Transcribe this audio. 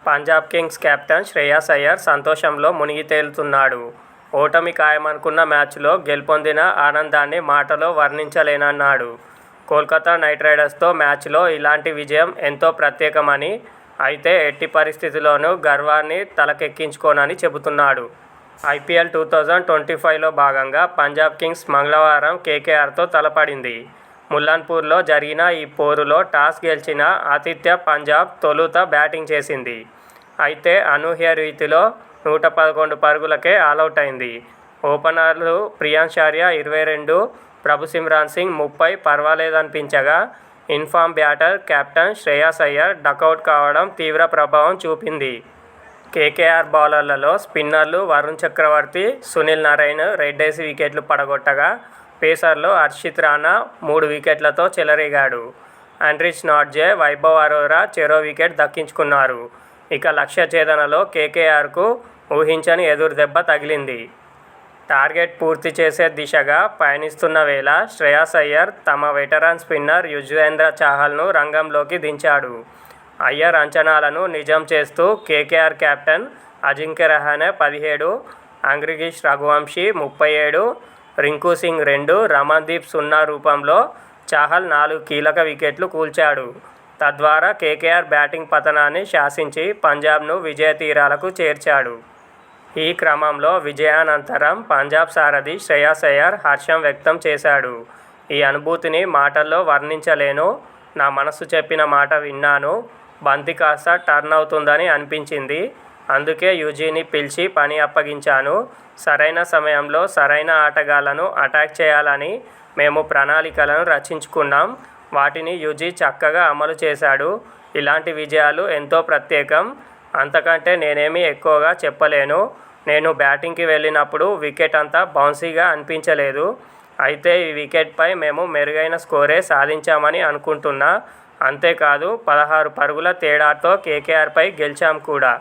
Punjab Kings captain Shreyas Iyer సంతోషంలో మునిగి తేలుతున్నాడు. ఓటమి ఖాయమనుకున్న మ్యాచ్లో గెలుపొందిన ఆనందాన్ని మాటలో వర్ణించలేనన్నాడు. కోల్కతా నైట్ రైడర్స్తో మ్యాచ్లో ఇలాంటి విజయం ఎంతో ప్రత్యేకమని, అయితే ఎట్టి పరిస్థితుల్లోనూ గర్వాన్ని తలకెక్కించుకోనని చెబుతున్నాడు. ఐపీఎల్ 2025లో భాగంగా పంజాబ్ కింగ్స్ మంగళవారం కేకేఆర్తో తలపడింది. ముల్లన్పూర్లో జరిగిన ఈ పోరులో టాస్ గెలిచిన ఆతిథ్య పంజాబ్ తొలుత బ్యాటింగ్ చేసింది. అయితే అనూహ్య రీతిలో 111 పరుగులకే ఆలౌట్ అయింది. ఓపెనర్లు ప్రియాంశార్య 22, Prabhsimran Singh 30 పర్వాలేదనిపించగా, inform batter captain Shreyas Iyer duck out కావడం తీవ్ర ప్రభావం చూపింది. కేకేఆర్ బౌలర్లలో స్పిన్నర్లు వరుణ్ చక్రవర్తి, సునీల్ నరైన్ రెండేసి వికెట్లు పడగొట్టగా, పేసర్లు హర్షిత్ రాణా 3 వికెట్లతో చెలరేగాడు. ఆండ్రిచ్ నాట్జే, వైభవ్ అరోరా చెరో వికెట్ దక్కించుకున్నారు. ఇక లక్ష్య ఛేదనలో కేకేఆర్కు ఊహించని ఎదురుదెబ్బ తగిలింది. టార్గెట్ పూర్తి చేసే దిశగా పయనిస్తున్న వేళ శ్రేయస్ అయ్యర్ తమ వెటరన్ స్పిన్నర్ యుజ్వేంద్ర చాహల్ను రంగంలోకి దించాడు. అయ్యర్ అంచనాలను నిజం చేస్తూ కేకేఆర్ కెప్టెన్ అజింక్య రహానె 17, అంగ్రిగిష్ రఘువంశీ 37, రింకు సింగ్ 2, రమణ్దీప్ 0 రూపంలో చాహల్ 4 కీలక వికెట్లు కూల్చాడు. తద్వారా కేకేఆర్ బ్యాటింగ్ పతనాన్ని శాసించి పంజాబ్ను విజయ తీరాలకు చేర్చాడు. ఈ క్రమంలో విజయానంతరం పంజాబ్ సారథి శ్రేయస్ అయ్యర్ హర్షం వ్యక్తం చేశాడు. ఈ అనుభూతిని మాటల్లో వర్ణించలేను. నా మనసు చెప్పిన మాట విన్నాను. బంతి కాస్త టర్న్ అవుతుందని అనిపించింది. అందుకే యుజీని పిలిచి పని అప్పగించాను. సరైన సమయంలో సరైన ఆటగాళ్లను అటాక్ చేయాలని మేము ప్రణాళికలను రచించుకున్నాం. వాటిని యుజీ చక్కగా అమలు చేశాడు. ఇలాంటి విజయాలు ఎంతో ప్రత్యేకం. అంతకంటే నేనేమీ ఎక్కువగా చెప్పలేను. నేను బ్యాటింగ్కి వెళ్ళినప్పుడు వికెట్ అంతా బౌన్సీగా అనిపించలేదు. అయితే ఈ వికెట్పై మేము మెరుగైన స్కోరే సాధించామని అనుకుంటున్నా. అంతేకాదు 16 పరుగుల తేడాతో కేకేఆర్పై గెలిచాం కూడా.